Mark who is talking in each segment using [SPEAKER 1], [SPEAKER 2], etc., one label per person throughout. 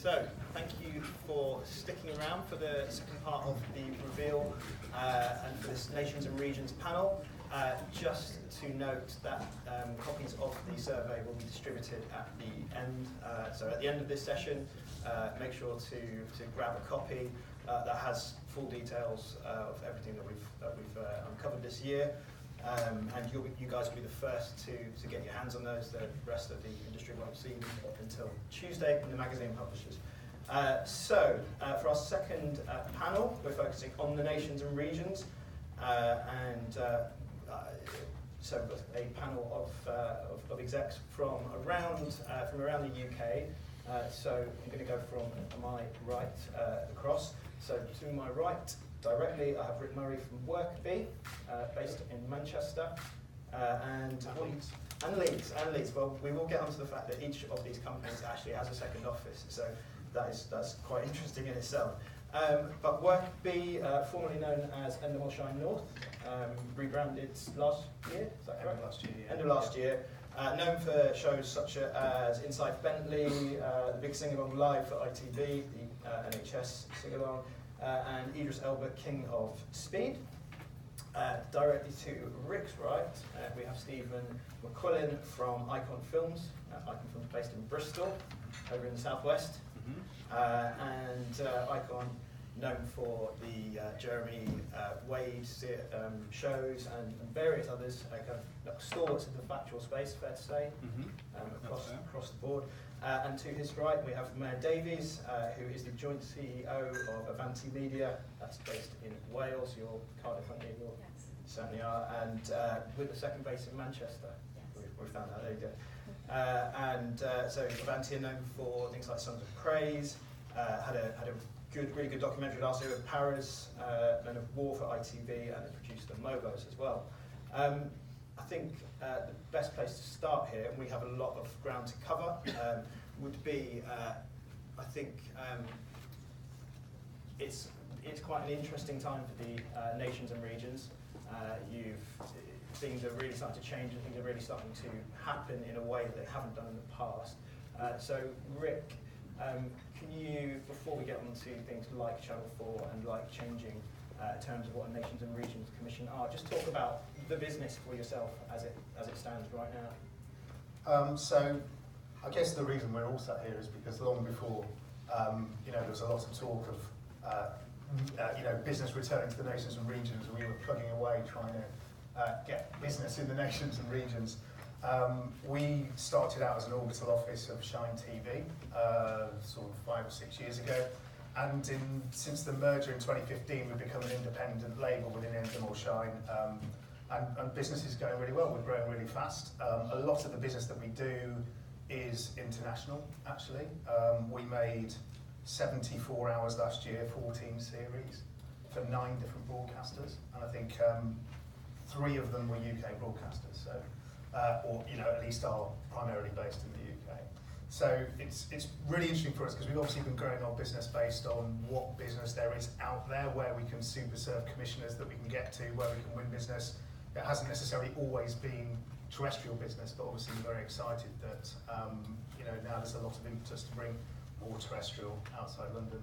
[SPEAKER 1] So, thank you for sticking around for the second part of the reveal and for this Nations and Regions panel. Just to note that copies of the survey will be distributed at the end. So at the end of this session, make sure to grab a copy that has full details of everything that we've uncovered this year. And you guys will be the first to get your hands on those. The rest of the industry won't see them up until Tuesday when the magazine publishes. So for our second panel, we're focusing on the nations and regions. So we've got a panel of execs from around the UK. So I'm going to go from my right across. So to my right, directly, I have Rick Murray from Workbee, based in Manchester, and Leeds. Well, we will get onto the fact that each of these companies actually has a second office, so that's quite interesting in itself. But Workbee, formerly known as Endemol Shine North, rebranded last year. Is that correct? End of last year. Known for shows such as Inside Bentley, the Big Sing-Along Live for ITV, the NHS Sing-Along, and Idris Elba, King of Speed. Directly to Rick's right, we have Stephen McQuillan from Icon Films. Icon Films based in Bristol, over in the southwest. And Icon, known for the Jeremy Wade shows and various others, kind of stalwarts of the factual space, fair to say, across the board. And to his right, we have Mayor Davies, who is the joint CEO of Avanti Media. That's based in Wales. You're Cardiff, aren't you?
[SPEAKER 2] Yes.
[SPEAKER 1] Certainly are. And with the second base in Manchester.
[SPEAKER 2] Yes.
[SPEAKER 1] We found that. There you go. So Avanti are known for things like Sons of Praise. Had a really good documentary last year with Paris, Men of War for ITV, and they produced the Mobos as well. I think the best place to start here, and we have a lot of ground to cover, would be, I think, it's quite an interesting time for the nations and regions. Things are really starting to change, and things are really starting to happen in a way that they haven't done in the past. So, Rick, can you, before we get on to things like Channel 4 and like changing terms of what a Nations and Regions Commission are, just talk about the business for yourself as it stands right now.
[SPEAKER 3] So I guess the reason we're all sat here is because long before, there was a lot of talk of business returning to the nations and regions, and we were plugging away trying to get business in the nations and regions. We started out as an orbital office of Shine TV sort of 5 or 6 years ago, and since the merger in 2015 we've become an independent label within Endemol Shine, and business is going really well. We're growing really fast. A lot of the business that we do is international, actually. We made 74 hours last year, 14 series for 9 different broadcasters, and I think 3 of them were UK broadcasters, so or at least are primarily based in the UK. So it's really interesting for us because we've obviously been growing our business based on what business there is out there, where we can super serve commissioners that we can get to, where we can win business. It hasn't necessarily always been terrestrial business, but obviously we're very excited that now there's a lot of impetus to bring more terrestrial outside London.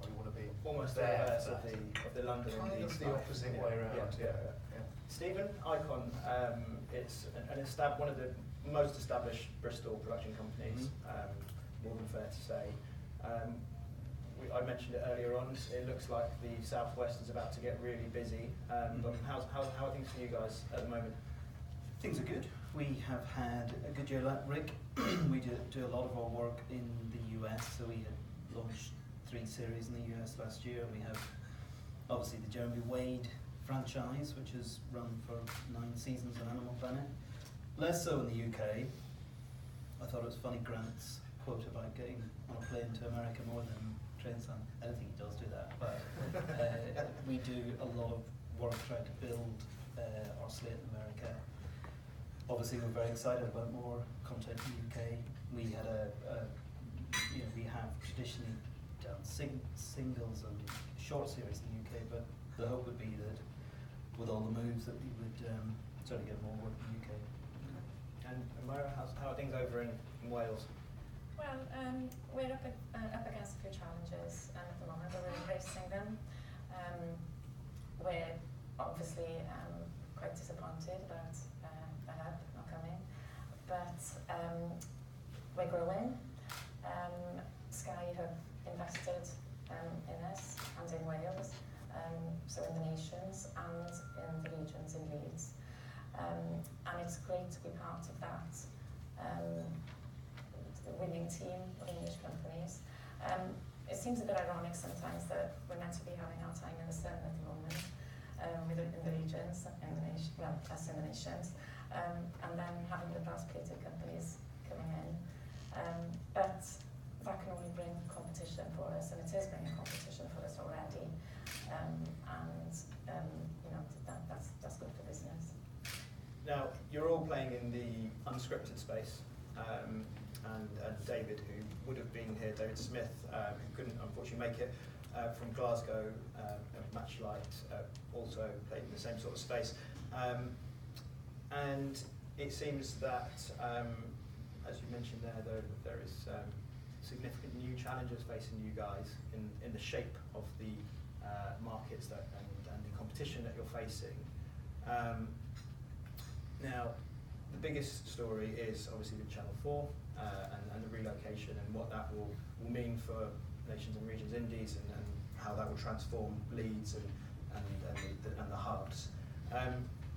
[SPEAKER 3] We want to be
[SPEAKER 1] almost
[SPEAKER 3] there
[SPEAKER 1] of the London
[SPEAKER 3] kind
[SPEAKER 1] and
[SPEAKER 3] of the opposite way around. Yeah.
[SPEAKER 1] Stephen, Icon, it's one of the most established Bristol production companies, more than fair to say. I mentioned it earlier on, it looks like the Southwest is about to get really busy, but how are things for you guys at the moment?
[SPEAKER 4] Things are good. We have had a good year like Rick. We do a lot of our work in the US, so we had launched 3 series in the US last year. We have obviously the Jeremy Wade franchise, which has run for 9 seasons on Animal Planet. Less so in the UK. I thought it was funny Grant's quote about getting on a plane to America more than trains on. I don't think he does do that, but we do a lot of work trying to build our slate in America. Obviously, we're very excited about more content in the UK. We had we have traditionally done singles and short series in the UK, but the hope would be that with all the moves that we would try to get more work in the UK.
[SPEAKER 1] And Myra, how are things over in Wales?
[SPEAKER 2] Well, we're up against And it's great to be part of that the winning team of English companies. It seems a bit ironic sometimes that we're meant to be having our time in the sun at the moment, in the regions, in the nation, well, us in the nations, and then having the brass-plated companies coming in. But that can only bring competition for us, and it is bringing competition for us already. That's good for business.
[SPEAKER 1] Now, you're all playing in the unscripted space, and David, who would have been here, David Smith, who couldn't unfortunately make it, from Glasgow, Matchlight, also played in the same sort of space. And it seems that, as you mentioned there is significant new challenges facing you guys in the shape of the markets and the competition that you're facing. Now, the biggest story is obviously the Channel 4 and the relocation and what that will mean for nations and regions indies and how that will transform Leeds and the hubs.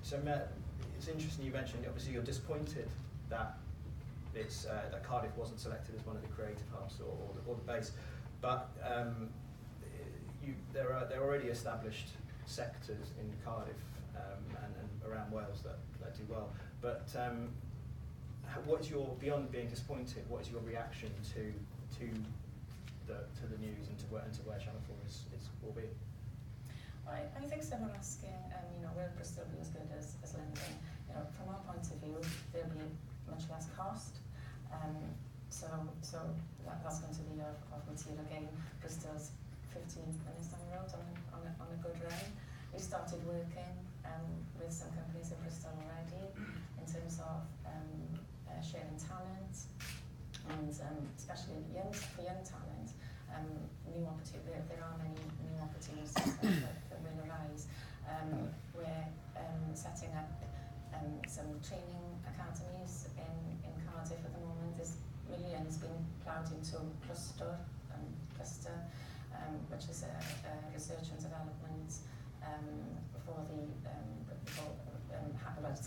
[SPEAKER 1] So Matt, it's interesting you mentioned, obviously you're disappointed that that Cardiff wasn't selected as one of the creative hubs or the base, but there are already established sectors in Cardiff and around Wales that do well. But what's your, beyond being disappointed, what is your reaction to the news and to where Channel 4 will be?
[SPEAKER 2] I think some are asking, will Bristol be as good as London? From our point of view, there'll be much less cost. So that's going to be of material gain. Bristol's 15 minutes down the road on a good run. We started working with some companies in Bristol already in terms of sharing talent and especially for young talent, there are many new opportunities that will arise. We're setting up some training academies in Cardiff at the moment. There's millions being ploughed into Cluster, which is a research and development for the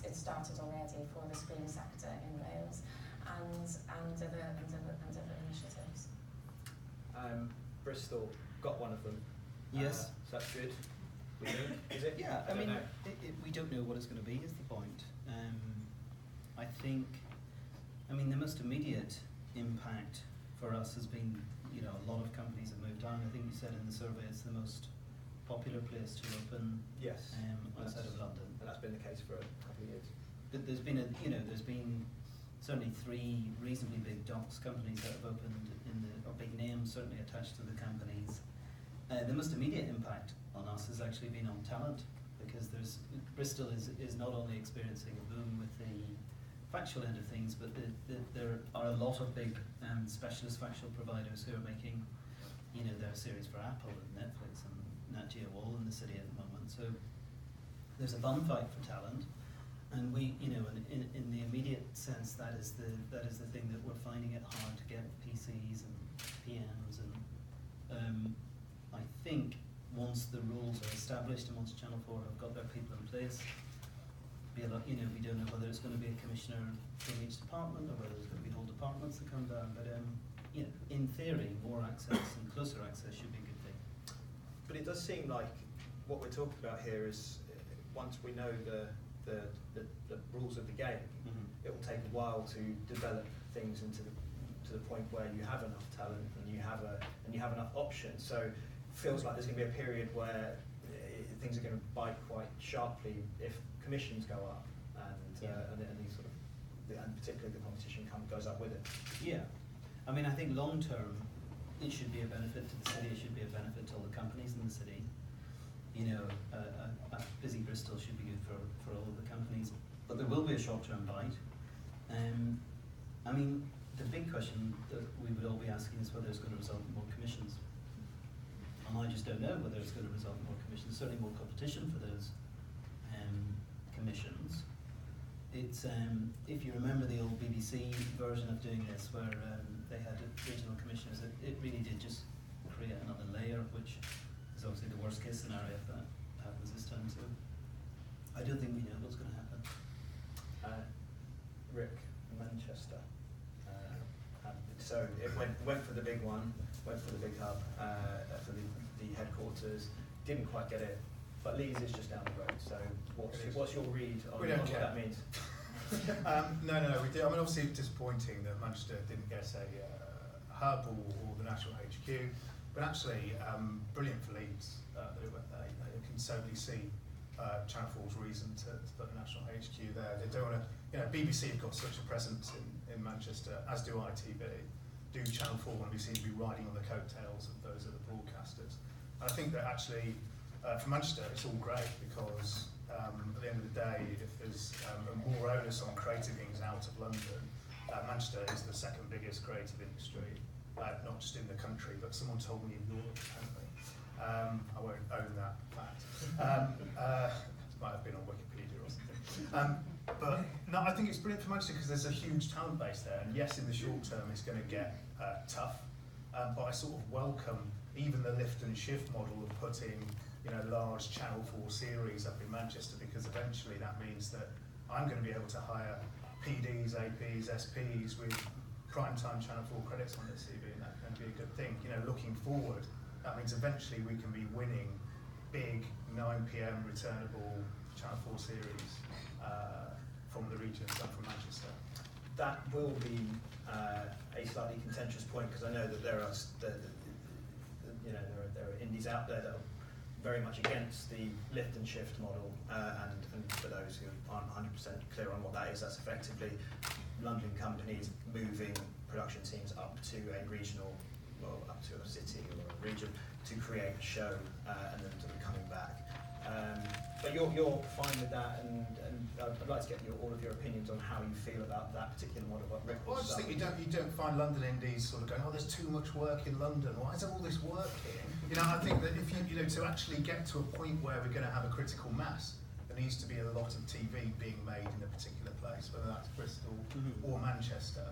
[SPEAKER 2] it started already for the screen sector in Wales and other initiatives.
[SPEAKER 1] Bristol got one of them.
[SPEAKER 4] Yes.
[SPEAKER 1] So that's good. We think, is it?
[SPEAKER 4] Yeah, I mean, we don't know what it's going to be, is the point. I think, the most immediate impact for us has been, a lot of companies have moved on. I think you said in the survey it's the most popular place to open.
[SPEAKER 1] Yes.
[SPEAKER 4] Outside of London.
[SPEAKER 1] And that's been the case for a couple of years.
[SPEAKER 4] But there's been certainly 3 reasonably big docks companies that have opened or big names certainly attached to the companies. The most immediate impact on us has actually been on talent, because Bristol is not only experiencing a boom with the factual end of things, but there are a lot of big specialist factual providers who are making, their series for Apple and Netflix and Nat Geo all in the city at the moment. So there's a bun fight for talent, and we, in the immediate sense, that is the thing that we're finding it hard to get PCs and PMs, and I think once the rules are established and once Channel 4 have got their people in place, we don't know whether it's going to be a commissioner from each department or whether there's going to be whole departments that come down. But in theory, more access and closer access should be a good thing.
[SPEAKER 1] But it does seem like what we're talking about here is once we know the rules of the game, it will take a while to develop things to the point where you have enough talent and you have enough options. So it feels like there's going to be a period where things are going to bite quite sharply if commissions go up and these sort of, and particularly the competition goes up with it. Yeah,
[SPEAKER 4] I think long term it should be a benefit to the city. It should be a benefit to all the companies in the city. A busy Bristol should be good for all of the companies, but there will be a short-term bite. The big question that we would all be asking is whether it's going to result in more commissions. And I just don't know whether it's going to result in more commissions. Certainly more competition for those commissions. It's if you remember the old BBC version of doing this, where they had regional commissioners, it really did just create another layer, which is obviously the worst case scenario if that happens this time. So I don't think we know what's going to happen.
[SPEAKER 1] big one, went for the big hub, for the headquarters, didn't quite get it, but Leeds is just down the road. So what's your read on what that means?
[SPEAKER 3] No, we did. I mean, obviously disappointing that Manchester didn't get a hub or the national HQ, but actually brilliant for Leeds. They can totally see Channel 4's reason to put the national HQ there. They don't want to, BBC have got such a presence in Manchester, as do ITV. Do Channel 4 want to be seen to be riding on the coattails of those other broadcasters? And I think that actually, for Manchester, it's all great because at the end of the day, if there's more onus on creative things out of London, Manchester is the second biggest creative industry, not just in the country, but someone told me in Europe, apparently. I won't own that fact. It might have been on Wikipedia or something. But no, I think it's brilliant for Manchester because there's a huge talent base there. And yes, in the short term, it's going to get tough. But I sort of welcome even the lift and shift model of putting, large Channel 4 series up in Manchester, because eventually that means that I'm going to be able to hire PDs, APs, SPs with primetime Channel 4 credits on their CV, and that's going to be a good thing. Looking forward, that means eventually we can be winning big 9 PM returnable Channel 4 series from the regions and from Manchester.
[SPEAKER 1] That will be a slightly contentious point, because I know that there are indies out there that are very much against the lift and shift model, and for those who aren't 100% clear on what that is, that's effectively London companies moving production teams up to a regional, well, up to a city or a region to create a show, and then sort of coming back. But you're fine with that, and I'd like to get all of your opinions on how you feel about that particular model.
[SPEAKER 3] Well, I just think you don't find London indies sort of going, oh, there's too much work in London. Why is there all this work here? I think that if you to actually get to a point where we're going to have a critical mass, there needs to be a lot of TV being made in a particular place, whether that's Bristol or Manchester.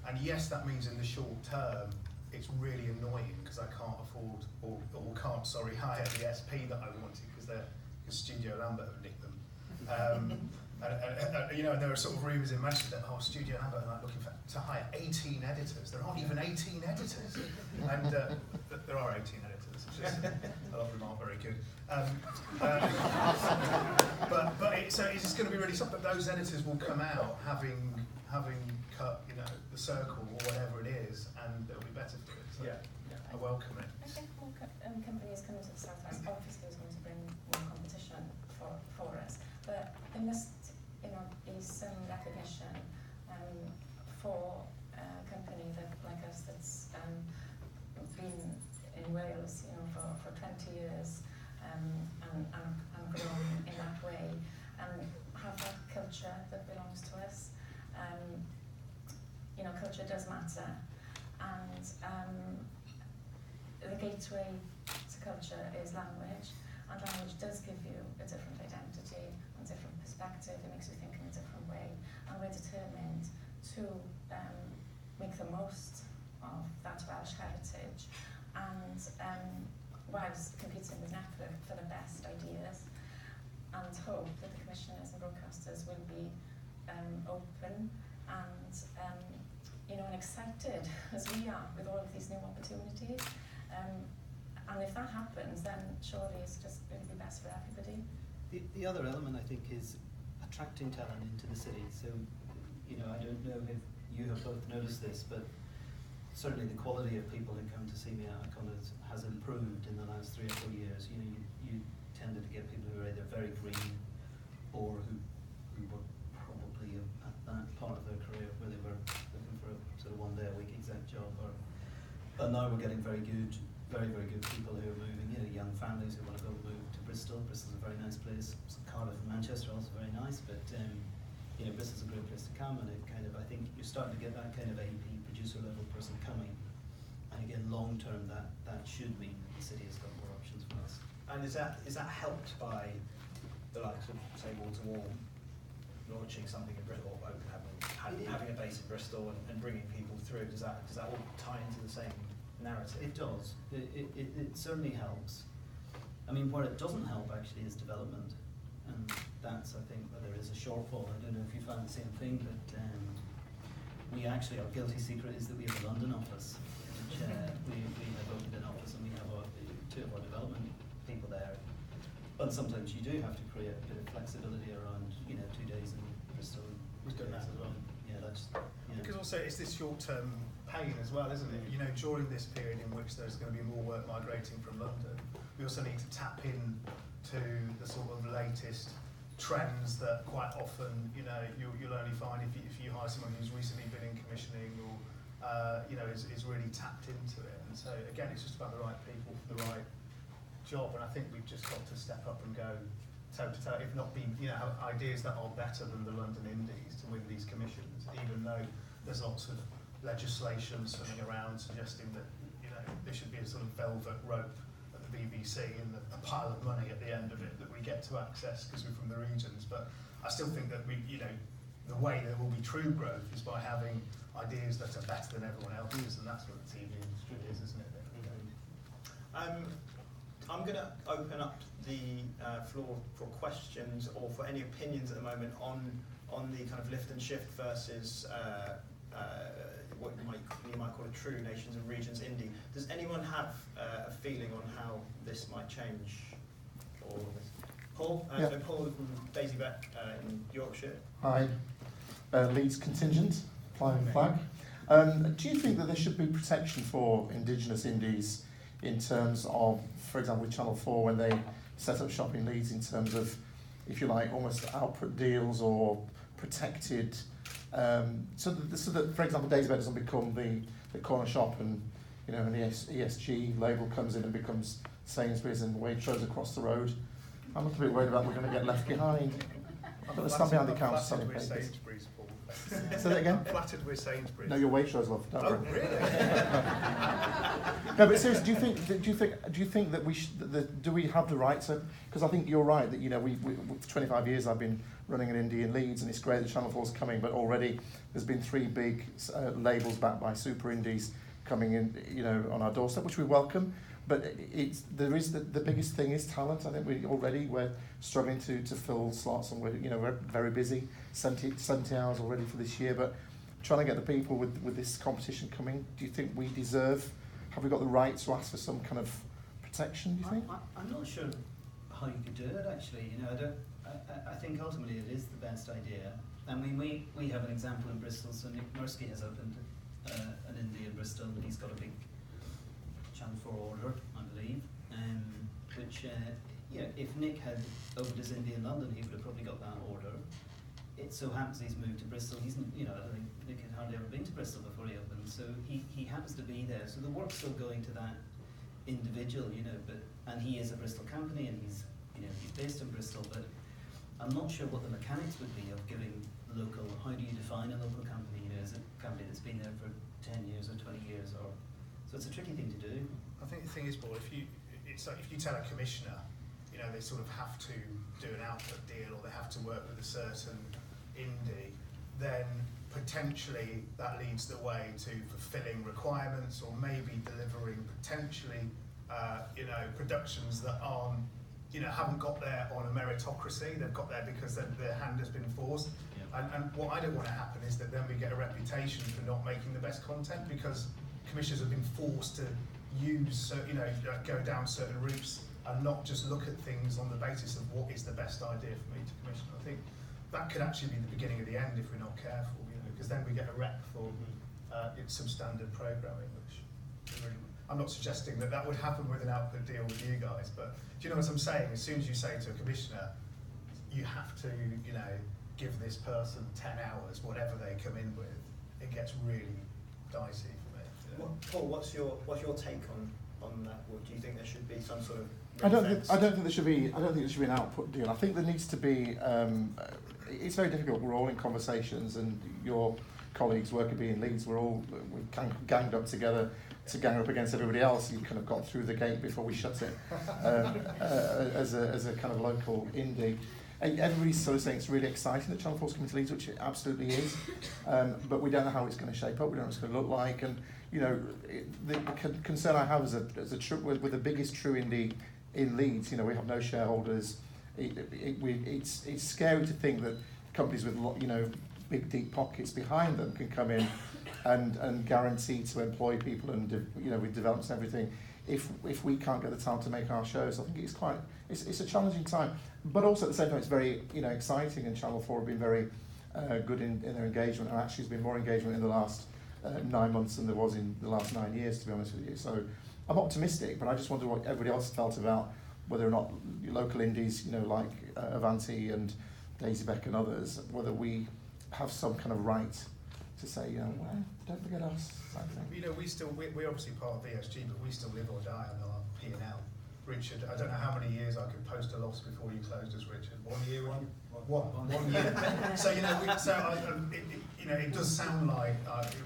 [SPEAKER 3] And yes, that means in the short term, it's really annoying because I can't afford or can't hire the SP that I wanted because Studio Lambert have nicked them. And there are sort of rumours in Manchester that Studio Lambert are looking to hire 18 editors. There aren't even 18 editors, and there are 18 editors. A lot of them aren't very good. So it's going to be really something. But those editors will come out having cut the circle or whatever it is, and they'll be better for it. So I welcome it.
[SPEAKER 2] I think more companies coming to the Southwest obviously is going to bring more competition for us, but there must be some recognition for a company like us that's been in Wales for 20 years and grown in that way, and have that culture that belongs to us. Culture does matter, and the gateway to culture is language, and language does give you a different identity and different perspective. It makes you think in a different way, and we're determined to make the most of that Welsh heritage, and whilst competing with Netflix for the best ideas, and hope that the commissioners and broadcasters will be open and and excited as we are with all of these new opportunities. And if that happens, then surely it's just going to be best for everybody.
[SPEAKER 4] The other element, I think, is attracting talent into the city. So, I don't know if you have both noticed this, but certainly the quality of people who come to see me at Icon has improved in the last 3 or 4 years. You tended to get people who are either very green or who were probably at that part of their career where they were looking for a sort of 1 day a week exact job. But now we're getting very, very good people who are moving. Young families who want to go move to Bristol. Bristol's a very nice place. Cardiff and Manchester are also very nice, but Bristol's a great place to come, and it I think you're starting to get that kind of AP producer level person coming. And again, long term, that should mean the city has got more options for us.
[SPEAKER 1] And is that helped by the likes of, say, Wall to Wall launching something in Bristol, or having a base in Bristol and bringing people through? Does that all tie into the same narrative?
[SPEAKER 4] It does. It certainly helps. I mean, where it doesn't help actually is development, and that's, I think, where there is a shortfall. I don't know if you find the same thing, but we actually, our guilty secret is that we have a London office. which we have opened an office, and we have two of our development people there. But sometimes you do have to create a bit of flexibility around, 2 days in Bristol.
[SPEAKER 3] We've done that as well.
[SPEAKER 4] Yeah, that's.
[SPEAKER 3] Because also it's this short-term pain as well, isn't it? During this period in which there's going to be more work migrating from London, we also need to tap in to the sort of latest trends that quite often, you'll only find if you hire someone who's recently been in commissioning or, is really tapped into it. And so again, it's just about the right people for the right job. And I think we've just got to step up and go toe to toe, if not be, have ideas that are better than the London Indies to win these commissions, even though there's lots of legislation swimming around suggesting that, there should be a sort of velvet rope at the BBC and a pile of money at the end of it that we get to access because we're from the regions. But I still think that the way there will be true growth is by having ideas that are better than everyone else's, and that's what the TV industry is, isn't it?
[SPEAKER 1] I'm going to open up the floor for questions or for any opinions at the moment on the kind of lift and shift versus what you might call a true nations and regions indie. Does anyone have a feeling on how this might change? Or Paul?
[SPEAKER 5] Yeah.
[SPEAKER 1] So Paul from Daisy Beck in Yorkshire.
[SPEAKER 5] Hi. Leeds contingent, flying flag. Do you think that there should be protection for Indigenous indies in terms of, for example, with Channel 4 when they set up shop in Leeds, in terms of, if you like, almost output deals or protected, so that, for example, Daisy Beck doesn't become the corner shop and, an ESG label comes in and becomes Sainsbury's and Waitrose across the road. I'm a little bit worried about we're going to get left behind. I'm going to stand behind the counter selling papers.
[SPEAKER 3] Sainsbury's, Paul.
[SPEAKER 5] Say that again?
[SPEAKER 3] Flattered with Sainsbury's.
[SPEAKER 5] No, your Waitrose, love. Don't worry.
[SPEAKER 3] Really?
[SPEAKER 5] No, but seriously, do you think that do we have the right to? Because I think you're right that we for 25 years I've been running an indie in Leeds, and it's great that Channel 4's coming, but already there's been 3 big labels backed by super indies coming in, on our doorstep, which we welcome. But the biggest thing is talent. I think we're struggling to fill slots, and we're very busy, 70 hours already for this year. But trying to get the people with this competition coming, do you think we have we got the right to ask for some kind of protection? Do you think?
[SPEAKER 4] I'm not sure how you could do it actually. I think ultimately it is the best idea. I mean, we have an example in Bristol. So Nick Mursky has opened an indie in Bristol, and he's got a big Channel 4 order, I believe, which, if Nick had opened his indie in London, he would have probably got that order. It so happens he's moved to Bristol. He's, I don't think Nick had hardly ever been to Bristol before he opened, so he happens to be there. So the work's still going to that individual, and he is a Bristol company, and he's based in Bristol, but I'm not sure what the mechanics would be of giving local. How do you define a local company? Is it a company that's been there for 10 years or 20 years, or? So it's a tricky thing to do.
[SPEAKER 3] I think the thing is, Paul, if you tell a commissioner, they sort of have to do an output deal or they have to work with a certain indie, then potentially that leads the way to fulfilling requirements or maybe delivering potentially, productions that aren't, haven't got there on a meritocracy. They've got there because their hand has been forced. Yeah. And what I don't want to happen is that then we get a reputation for not making the best content because commissioners have been forced to go down certain routes and not just look at things on the basis of what is the best idea for me to commission. I think that could actually be the beginning of the end if we're not careful, because then we get a rep for substandard programming, which really, I'm not suggesting that would happen with an output deal with you guys, but do you know what I'm saying? As soon as you say to a commissioner, you have to, give this person 10 hours, whatever they come in with, it gets really dicey.
[SPEAKER 1] Paul, what's your take on that? Or do you think there should be some sort of?
[SPEAKER 5] I don't think there should be an output deal. I think there needs to be. It's very difficult. We're all in conversations, and your colleagues working in Leeds, we've kind of ganged up together to gang up against everybody else. You kind of got through the gate before we shut it. As a kind of local indie. Everybody's sort of saying it's really exciting that Channel 4's coming to Leeds, which it absolutely is, but we don't know how it's going to shape up. We don't know what it's going to look like, and the concern I have with the biggest true indie in Leeds, we have no shareholders. It's scary to think that companies with big deep pockets behind them can come in and guarantee to employ people and with developments and everything. If we can't get the talent to make our shows, I think it's a challenging time. But also at the same time, it's very exciting, and Channel 4 have been very good in their engagement, and actually there's been more engagement in the last 9 months than there was in the last 9 years, to be honest with you. So I'm optimistic, but I just wonder what everybody else felt about whether or not local indies, like Avanti and Daisy Beck and others, whether we have some kind of right to say, well, don't forget us.
[SPEAKER 3] We're obviously part of VSG, but we still live or die on our P&L. Richard, I don't know how many years I could post a loss before you closed us, Richard. 1 year? One year. So it does sound like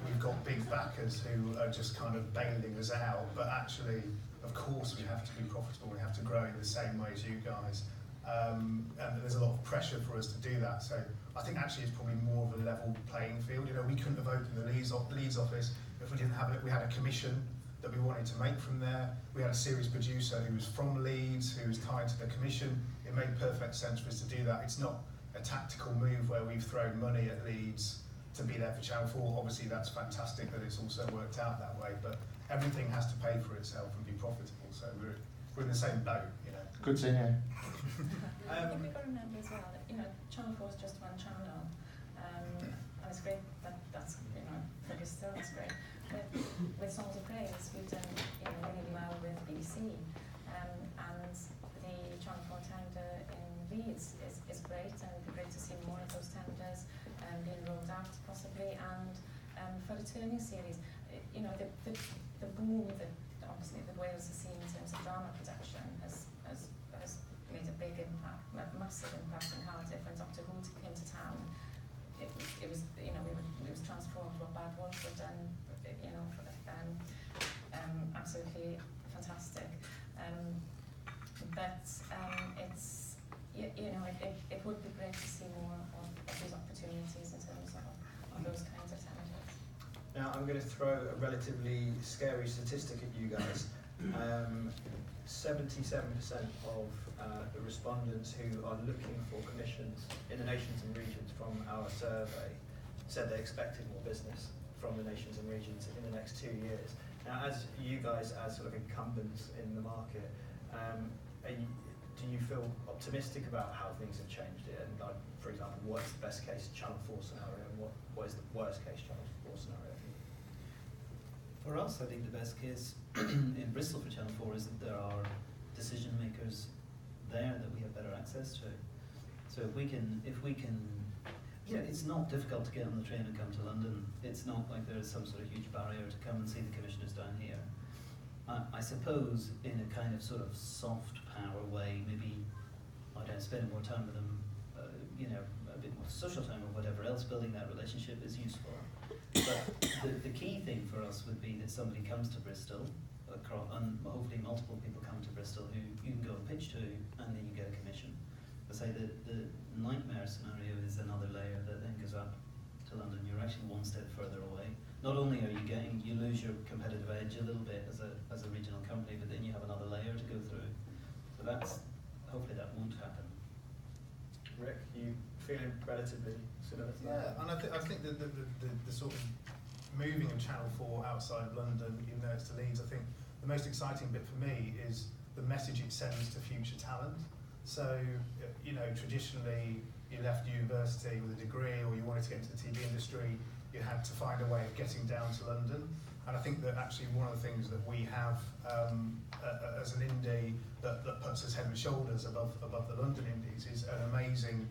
[SPEAKER 3] we've got big backers who are just kind of bailing us out, but actually, of course, we have to be profitable. We have to grow in the same way as you guys, and there's a lot of pressure for us to do that. So I think actually it's probably more of a level playing field. We couldn't have opened the Leeds office if we didn't have it. We had a commission that we wanted to make from there. We had a series producer who was from Leeds, who was tied to the commission. It made perfect sense for us to do that. It's not a tactical move where we've thrown money at Leeds to be there for Channel 4. Obviously that's fantastic that it's also worked out that way, but everything has to pay for itself and be profitable, so we're in the same boat.
[SPEAKER 5] Good to hear.
[SPEAKER 2] I think we've got to remember as well that Channel 4 is just one channel, and it's great that's for Bristol, that's great. But with Songs of Praise, we've done really well with BBC, and the Channel 4 tender in Leeds is great, and it'd be great to see more of those tenders being rolled out possibly. And for the Turning series, the boom that obviously the Wales has seen in terms of drama production has made a big impact, a massive impact on Cardiff. When Doctor Who came to town, it was transformed what Bad Wolf had done. Absolutely fantastic. But it's it would be great to see more of these opportunities in terms of those kinds of tenders.
[SPEAKER 1] Now I'm going to throw a relatively scary statistic at you guys. 77% of the respondents who are looking for commissions in the nations and regions from our survey said they expected more business from the nations and regions in the next 2 years. Now, as you guys, as sort of incumbents in the market, do you feel optimistic about how things have changed? And for example, what's the best case Channel 4 scenario, and what is the worst case Channel 4 scenario?
[SPEAKER 4] For us, I think the best case in Bristol for Channel 4 is that there are decision makers there that we have better access to. So if we can, it's not difficult to get on the train and come to London. It's not like there's some sort of huge barrier to come and see the commissioners down here. I suppose in a kind of sort of soft power way, maybe spending more time with them, a bit more social time or whatever else, building that relationship is useful. But the key thing for us would be that somebody comes to Bristol, and hopefully multiple people come to Bristol who you can go and pitch to, and then you get a commission. I say that the nightmare scenario is another layer that then goes up to London. You're actually one step further away. Not only are you lose your competitive edge a little bit as a regional company, but then you have another layer to go through. So hopefully that won't happen.
[SPEAKER 1] Rick, you feeling relatively similar to that?
[SPEAKER 3] Yeah, and I think the sort of moving of Channel 4 outside of London, even though it's to Leeds, I think the most exciting bit for me is the message it sends to future talent. So, traditionally you left university with a degree, or you wanted to get into the TV industry, you had to find a way of getting down to London. And I think that actually one of the things that we have as an indie that puts us head and shoulders above the London indies is an amazing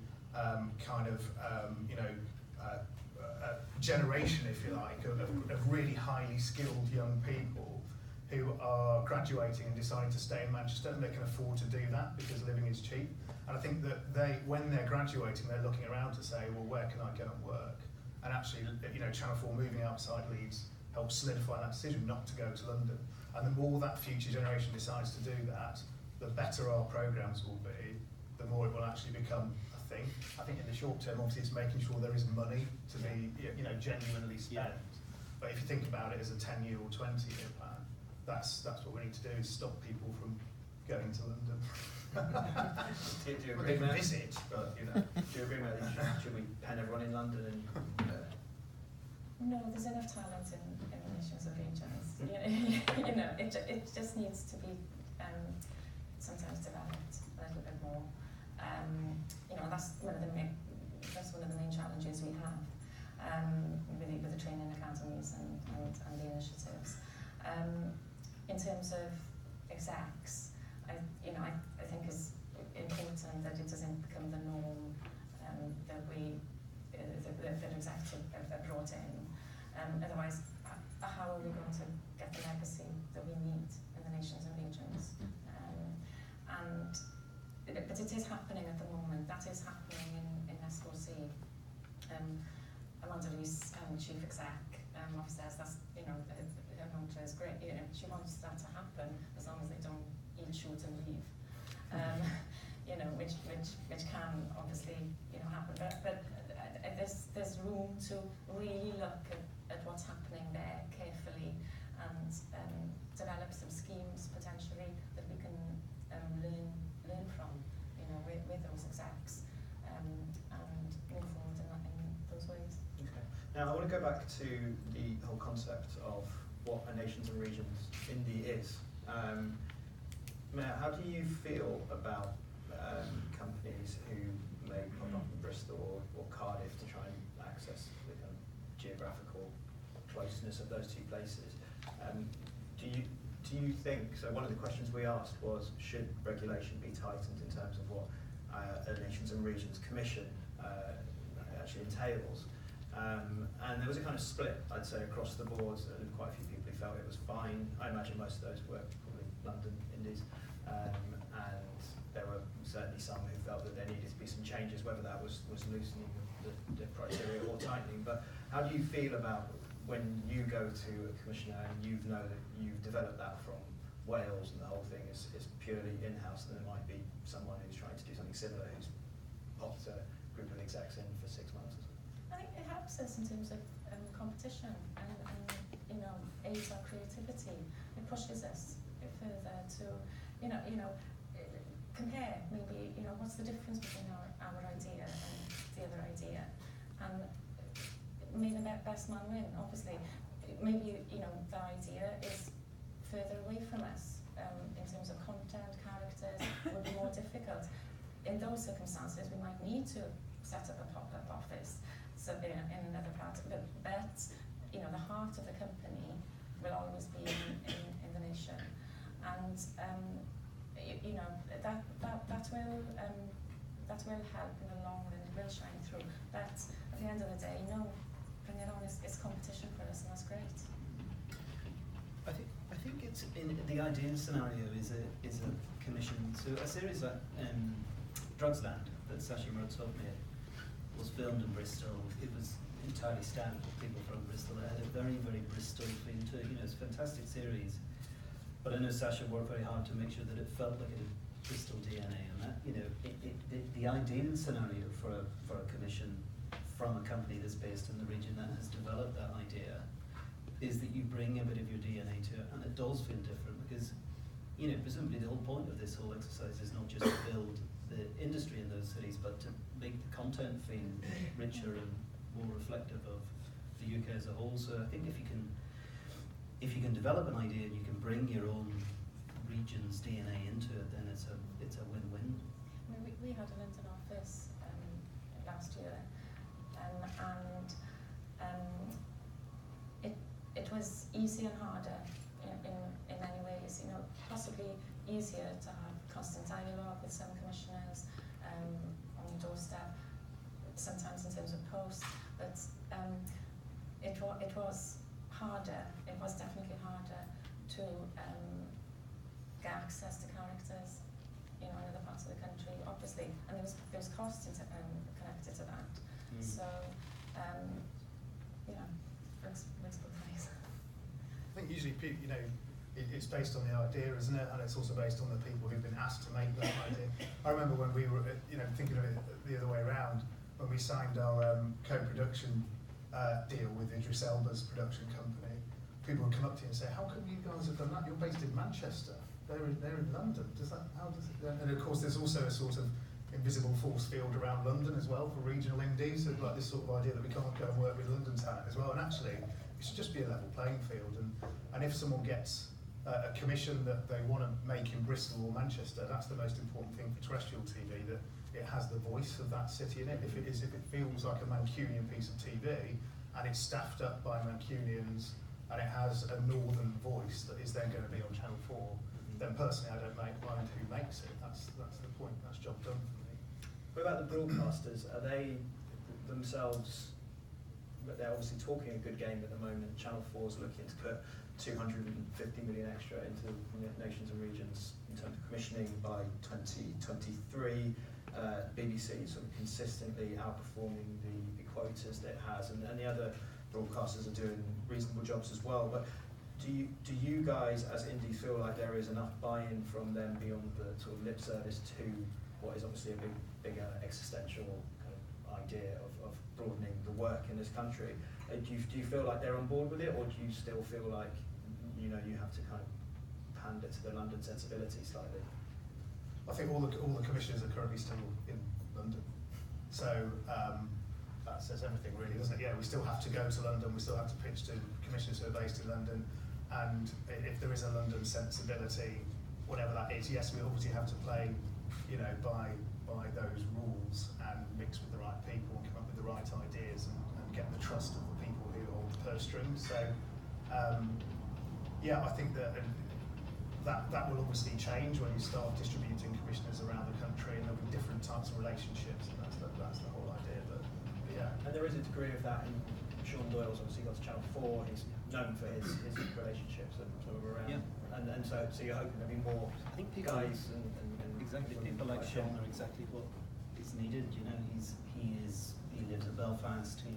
[SPEAKER 3] generation, if you like, of really highly skilled young people who are graduating and deciding to stay in Manchester, and they can afford to do that because living is cheap. And I think that when they're graduating, they're looking around to say, well, where can I go and work? And actually, Channel 4 moving outside Leeds helps solidify that decision not to go to London. And the more that future generation decides to do that, the better our programmes will be, the more it will actually become a thing. I think in the short term, obviously, it's making sure there is money to be genuinely spent. Yeah. But if you think about it as a 10-year or 20-year plan, that's what we need to do, is stop people from going to London.
[SPEAKER 1] Do you
[SPEAKER 3] Well,
[SPEAKER 1] agree,
[SPEAKER 3] they can
[SPEAKER 1] Matt?
[SPEAKER 3] visit, but
[SPEAKER 1] Do you agree, Matt? Should we pen everyone in London and
[SPEAKER 2] No, there's enough talent in the nations and regions. It just needs to be sometimes developed a little bit more. That's one of the main challenges we have with the training academies and the initiatives. In terms of execs, I think it's important that it doesn't become the norm that execs are brought in. Otherwise, how are we going to get the legacy that we need in the nations and regions? But it is happening at the moment. That is happening in SOC. Amanda Rees, Chief Exec, says that's, her mantra is great. She wants that to happen as long as they don't eat, shoot and leave. Which can obviously happen. But there's room to really look at what's happening there carefully and develop some schemes potentially that we can learn from, with those execs and move forward in those ways.
[SPEAKER 1] Okay. Now I want to go back to the whole concept of what a nations and regions indie is. Mayor, how do you feel about companies who may pop up in Bristol or Cardiff to try and access the kind of geographical closeness of those two places? Do you think, so one of the questions we asked was, should regulation be tightened in terms of what a Nations and Regions Commission actually entails? And there was a kind of split, I'd say, across the board, and quite a few people who felt it was fine. I imagine most of those were probably London indies. And there were certainly some who felt that there needed to be some changes, whether that was loosening the criteria or tightening. But how do you feel about when you go to a commissioner and you know that you've developed that from Wales and the whole thing is purely in-house, and there might be someone who's trying to do something similar who's popped a group of execs in for 6 months or something?
[SPEAKER 2] I think it helps us in terms of competition and aids our creativity. It pushes us further to compare maybe what's the difference between our idea and the other idea, and may the best man win. Obviously, maybe the idea is further away from us in terms of content, characters. Would be more difficult. In those circumstances, we might need to set up a pop-up office in another part. But the heart of the company will always be in the nation, and that will help in the long run. It will shine through. But at the end of the day, bring it on. It's competition for us, and that's great.
[SPEAKER 4] I think it's in the ideal scenario is a commission. So a series like Drugsland that Sashi Murtaugh made was filmed in Bristol. It was entirely staffed with people from Bristol. It had a very, very Bristol feel to it. It's a fantastic series. But I know Sasha worked very hard to make sure that it felt like it had Bristol DNA, and that the ideal scenario for a commission from a company that's based in the region that has developed that idea is that you bring a bit of your DNA to it, and it does feel different because presumably the whole point of this whole exercise is not just to build the industry in those cities, but to make the content feel richer and more reflective of the UK as a whole. So I think if you can develop an idea and you can bring your own region's DNA into it, then it's a win-win.
[SPEAKER 2] I mean, we had a London office last year, and it was easier and harder in many ways. Possibly easier to have constant dialogue with some commissioners on your doorstep, sometimes in terms of posts, but it was harder. It was definitely harder to get access to characters, in other parts of the country, obviously, and there was cost connected to that. So, works both ways.
[SPEAKER 3] I think usually, it's based on the idea, isn't it? And it's also based on the people who've been asked to make that idea. I remember when we were, thinking of it the other way around, when we signed our co-production deal with Idris Elba's production company, people would come up to you and say, "How come you guys have done that? You're based in Manchester. They're in London. And of course, there's also a sort of invisible force field around London as well for regional indies, so like this sort of idea that we can't go and work with London talent as well, and actually it should just be a level playing field, and if someone gets a commission that they want to make in Bristol or Manchester, that's the most important thing for terrestrial TV, that it has the voice of that city in it. If it feels like a Mancunian piece of TV and it's staffed up by Mancunians and it has a northern voice that is then going to be on Channel 4, then personally I don't mind who makes it. That's the point. That's job done for me.
[SPEAKER 1] What about the broadcasters? Are they themselves, they're obviously talking a good game at the moment. Channel 4 is looking to put 250 million extra into nations and regions in terms of commissioning by 2023. BBC sort of consistently outperforming the quotas that it has, and the other broadcasters are doing reasonable jobs as well. But do you guys as indies feel like there is enough buy-in from them beyond the sort of lip service to what is obviously a bigger existential kind of idea of broadening the work in this country? Do you feel like they're on board with it, or do you still feel like you have to kind of pander to the London sensibility slightly?
[SPEAKER 3] I think all the commissioners are currently still in London, so that says everything really, doesn't it? Yeah, we still have to go to London, we still have to pitch to commissioners who are based in London, and if there is a London sensibility, whatever that is, yes, we obviously have to play, by those rules and mix with the right people and come up with the right ideas and get the trust of the people who hold the purse strings. So, yeah, I think that will obviously change when you start distributing commissioners around the country, and there'll be different types of relationships, and that's the whole idea. But yeah.
[SPEAKER 1] And there is a degree of that in Sean Doyle's obviously got to Channel 4, he's known for his relationships and sort of around. Yeah. And so you're hoping there'll be more guys and
[SPEAKER 4] exactly people like Sean are exactly what is needed. He lives at Belfast, he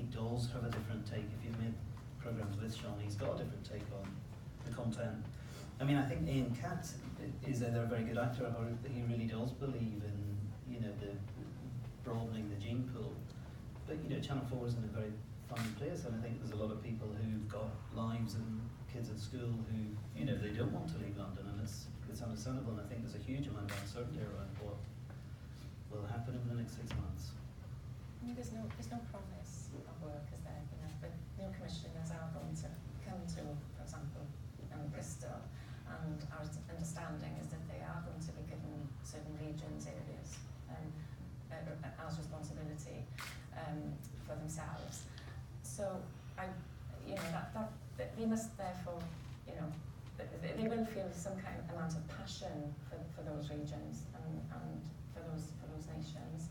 [SPEAKER 4] does have a different take. If you've made programmes with Sean, he's got a different take on the content. I mean, I think Ian Katz is either a very good actor or he really does believe in, the broadening the gene pool. But, Channel 4 isn't a very fun place, and I think there's a lot of people who've got lives and kids at school who, they don't want to leave London, and it's understandable, and I think there's a huge amount of uncertainty around what will happen in the next 6 months.
[SPEAKER 2] There's no promise of work, is there? But new commissioners are going to come to, for example, Bristol, and our understanding is that they are going to be given certain regions, areas, as responsibility for themselves. So they must therefore, they will feel some kind of amount of passion for those regions and for those nations,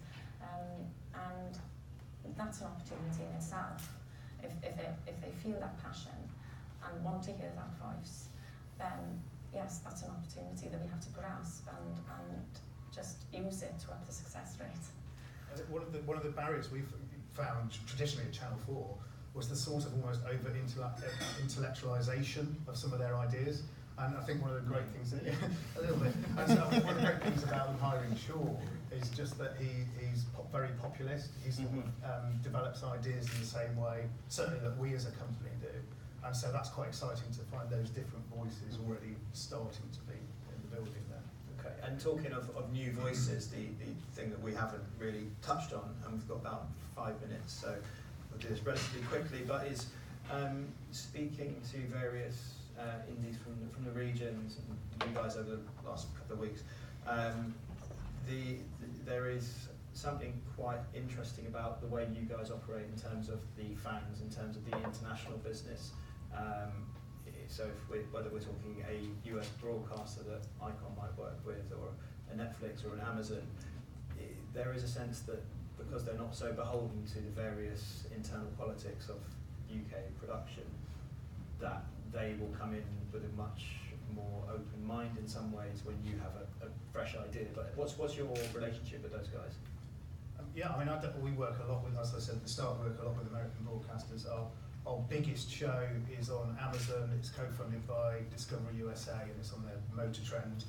[SPEAKER 2] and that's an opportunity in itself. If they feel that passion and want to hear that voice, then yes, that's an opportunity that we have to grasp and just use it to up the success rate.
[SPEAKER 3] I think one of the barriers we've found traditionally at Channel 4 was the sort of almost over-intellectualisation of some of their ideas. And I think one of the great things, a little bit, and so one of the great things about them hiring Sean is just that he's very populist. He sort of develops ideas in the same way, certainly that we as a company do. And so that's quite exciting to find those different voices already starting to be in the building there.
[SPEAKER 1] Okay, and talking of new voices, the thing that we haven't really touched on, and we've got about 5 minutes, so we'll do this relatively quickly, but is speaking to various indies from the regions, and you guys over the last couple of weeks, there is something quite interesting about the way you guys operate in terms of the fans, in terms of the international business. So whether we're talking a US broadcaster that Icon might work with, or a Netflix or an Amazon, there is a sense that because they're not so beholden to the various internal politics of UK production, that they will come in with a much more open mind in some ways when you have a fresh idea. But what's your relationship with those guys?
[SPEAKER 3] Yeah, I mean, we work a lot with, as I said at the start, we work a lot with American broadcasters. Our biggest show is on Amazon. It's co-funded by Discovery USA, and it's on their Motor Trend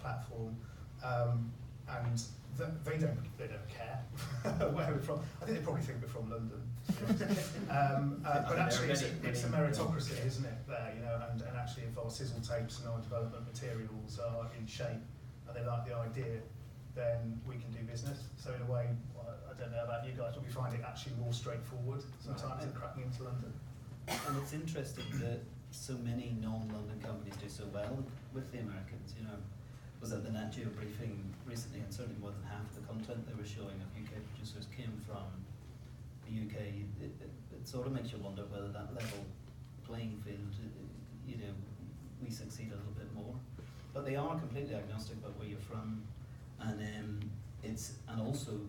[SPEAKER 3] platform. And they don't care where we're from. I think they probably think we're from London. But actually, it's a meritocracy, isn't it? There, and actually, if our sizzle tapes and our development materials are in shape, and they like the idea, then we can do business. So in a way, I don't know about you guys, but we find it actually more straightforward sometimes than cracking into London.
[SPEAKER 4] And it's interesting that so many non-London companies do so well with the Americans. You know, was at the Nat Geo briefing recently, and certainly more than half of the content they were showing of UK producers came from the UK. It sort of makes you wonder whether that level playing field, you know, we succeed a little bit more. But they are completely agnostic about where you're from, and and also,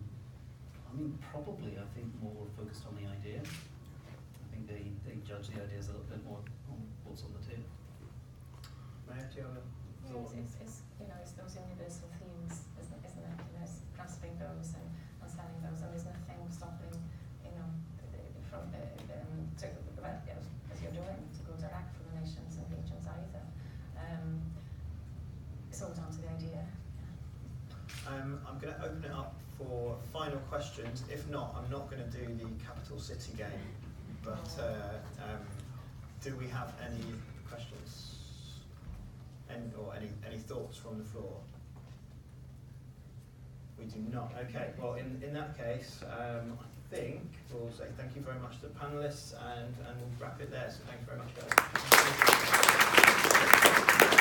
[SPEAKER 4] I mean, probably I think more focused on the idea. I think they judge the ideas a little bit more on what's on the table.
[SPEAKER 1] Maya, do you have a thought?
[SPEAKER 2] It's you know, it's those universal themes, isn't it? You know, it's grasping those and selling those, and there's nothing stopping, you know, from as you're doing, to go direct from the nations and regions either. It's all down to the idea.
[SPEAKER 1] I'm going to open it up for final questions. If not, I'm not going to do the capital city game. But do we have any questions? Any thoughts from the floor? We do not. Okay. Well, in that case, I think we'll say thank you very much to the panelists, and we'll wrap it there. So thank you very much, guys.